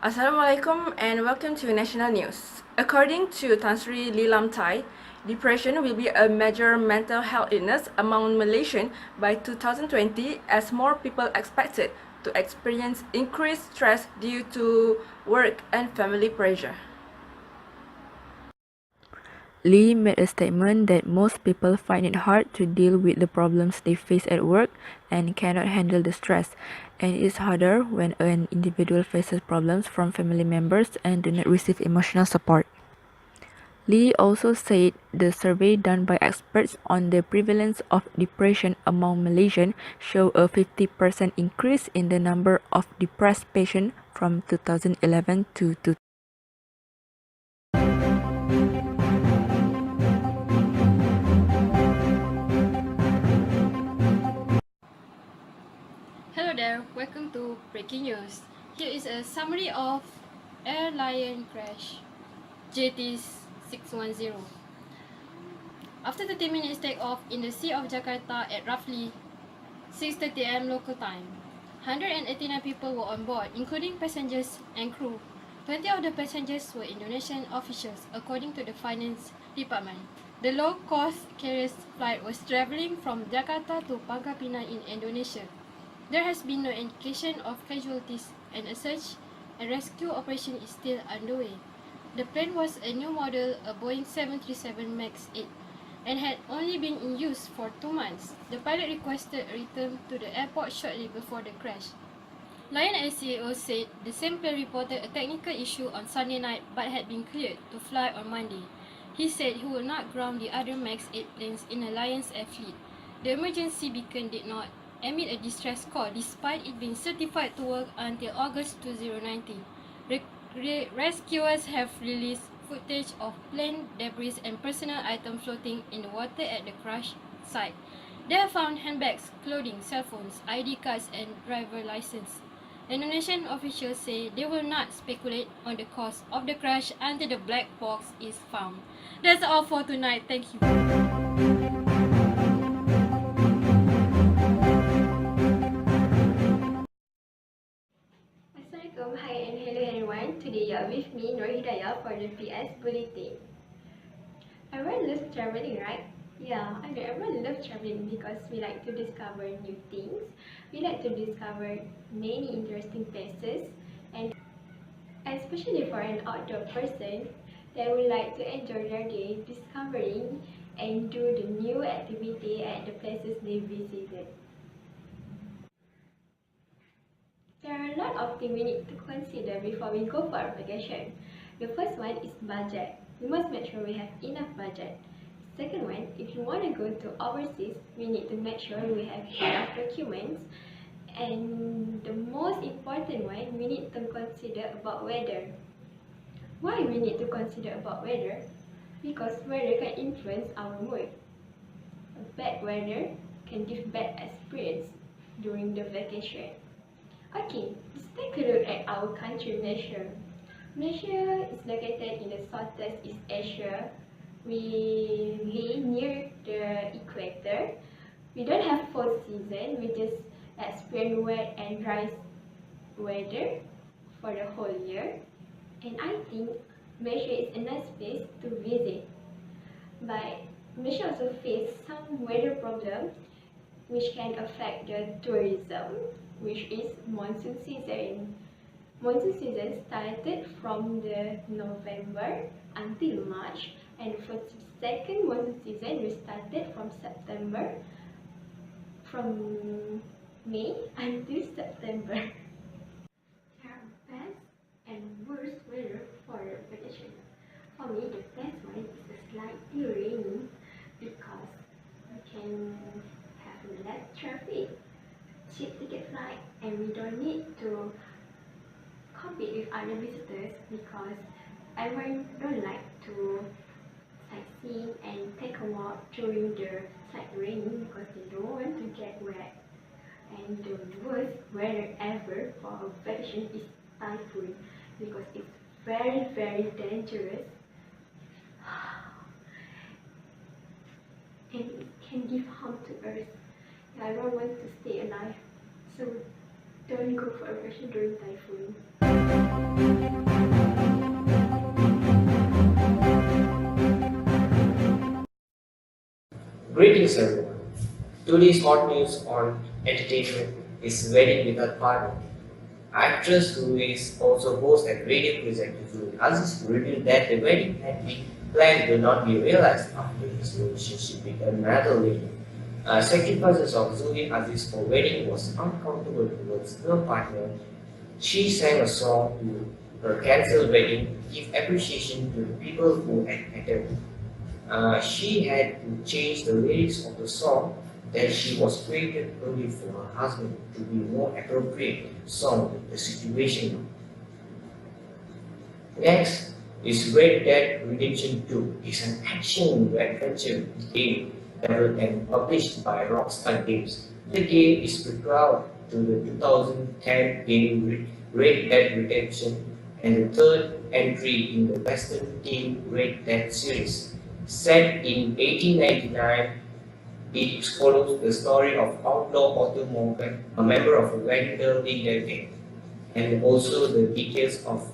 Assalamualaikum and welcome to National News. According to Tan Sri Lilamthai, depression will be a major mental health illness among Malaysians by 2020 as more people expected to experience increased stress due to work and family pressure. Lee made a statement that most people find it hard to deal with the problems they face at work and cannot handle the stress, and it is harder when an individual faces problems from family members and do not receive emotional support. Lee also said the survey done by experts on the prevalence of depression among Malaysians show a 50% increase in the number of depressed patients from 2011 to 2020. Hello there, welcome to Breaking News. Here is a summary of Air Lion crash JT610. After 30 minutes takeoff in the Sea of Jakarta at roughly 6:30 am local time, 189 people were on board, including passengers and crew. 20 of the passengers were Indonesian officials, according to the Finance Department. The low-cost carrier's flight was travelling from Jakarta to Pangkal Pinang in Indonesia. There has been no indication of casualties, and a search and rescue operation is still underway. The plane was a new model, a Boeing 737 MAX 8, and had only been in use for 2 months. The pilot requested a return to the airport shortly before the crash. Lion Air CEO said the same plane reported a technical issue on Sunday night but had been cleared to fly on Monday. He said he would not ground the other MAX 8 planes in the Lion's Air fleet. The emergency beacon did not emit a distress call despite it being certified to work until August 2019. Rescuers have released footage of plane debris and personal items floating in the water at the crash site. They have found handbags, clothing, cell phones, ID cards and driver license. Indonesian officials say they will not speculate on the cause of the crash until the black box is found. That's all for tonight. Thank you. Assalamualaikum, hi and hello everyone. Today you are with me, Nur Hidayah, for the PS Bulletin. Everyone loves traveling, right? Yeah, I know everyone loves traveling because we like to discover new things. We like to discover many interesting places, and especially for an outdoor person, they would like to enjoy their day discovering and do the new activity at the places they visited. There are a lot of things we need to consider before we go for a vacation. The first one is budget. We must make sure we have enough budget. Second one, if you want to go to overseas, we need to make sure we have enough documents. And the most important one, we need to consider about weather. Why we need to consider about weather? Because weather can influence our mood. Bad weather can give bad experience during the vacation. Okay, let's take a look at our country, Malaysia. Malaysia is located in the Southeast East Asia. We lay near the equator. We don't have 4 seasons, we just experience wet and dry weather for the whole year. And I think Malaysia is a nice place to visit. But Malaysia also faces some weather problems which can affect the tourism, which is monsoon season. Monsoon season started from the November until March, and for the second monsoon season we started from September, from May until September. There are best and worst weather for the vacation. For me, the best one is the slightly rainy because we can have less traffic, cheap ticket flight, and we don't need to compete with other visitors because everyone don't like to sightsee and take a walk during the slight rain because they don't want to get wet. And the worst weather ever for a vacation is typhoon because it's very, very dangerous and it can give harm to Earth. I don't want to stay alive, so don't go for a vacation during typhoon. Greetings everyone. Today's hot news on entertainment is Wedding with Her Partner. Actress who is also host at radio presenter Julie Aziz revealed that the wedding had been planned but not be realized after his relationship with another lady. Sacrifices of Julie Aziz for wedding was uncountable towards her partner. She sang a song to her cancelled wedding, give appreciation to the people who had attended. She had to change the lyrics of the song that she was created only for her husband to be more appropriate song with the situation. Next is Red Dead Redemption 2. It's an action-adventure game developed and published by Rockstar Games. The game is prequel to the 2010 game Red Dead Redemption and the third entry in the Western themed Red Dead series. Set in 1899, it follows the story of outlaw Otto Morgan, a member of a Vandal leader gang, and also the details of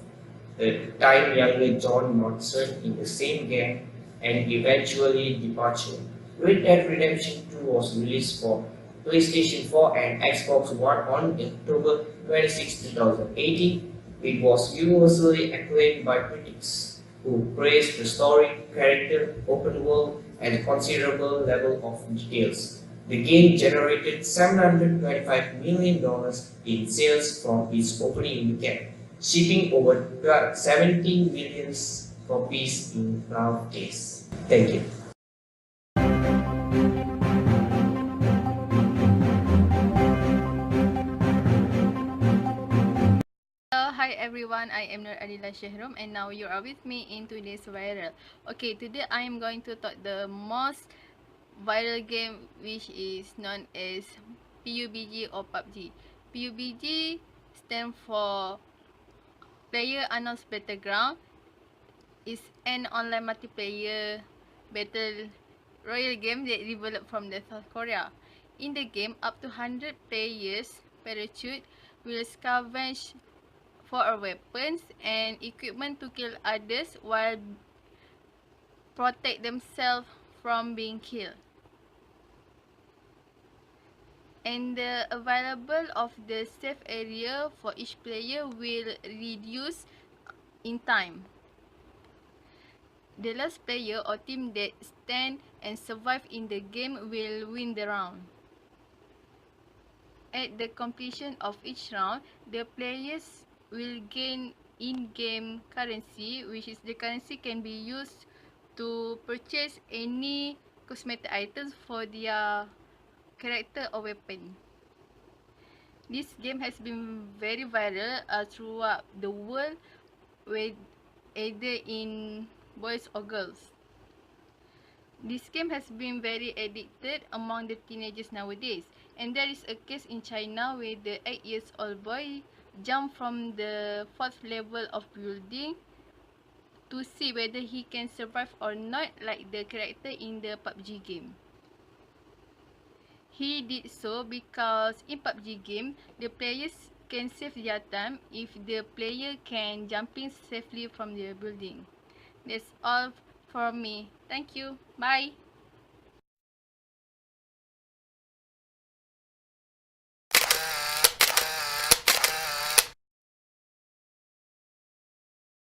the time younger John Monson in the same gang and eventually departure. Red Dead Redemption 2 was released for PlayStation 4 and Xbox One on October 26, 2018. It was universally acclaimed by critics, who praised the story, character, open world, and considerable level of details. The game generated $725 million in sales from its opening weekend, shipping over 17 million copies in 12 days. Thank you. Hello, hi everyone. I am Nur Adila Shehrum and now you are with me in today's viral. Okay, today I am going to talk the most viral game which is known as PUBG or PUBG. PUBG stands for Player Unknown's Battleground. Is an online multiplayer battle royale game that developed from the South Korea. In the game, up to 100 players parachute will scavenge for weapons and equipment to kill others while protect themselves from being killed. And the available of the safe area for each player will reduce in time. The last player or team that stand and survive in the game will win the round. At the completion of each round, the players will gain in-game currency, which is the currency can be used to purchase any cosmetic items for their character or weapon. This game has been very viral throughout the world, with either in boys or girls. This game has been very addicted among the teenagers nowadays, and there is a case in China where the 8-year-old boy jumped from the 4th level of building to see whether he can survive or not, like the character in the PUBG game. He did so because in PUBG game, the players can save their time if the player can jump in safely from the building. That's all from me. Thank you. Bye.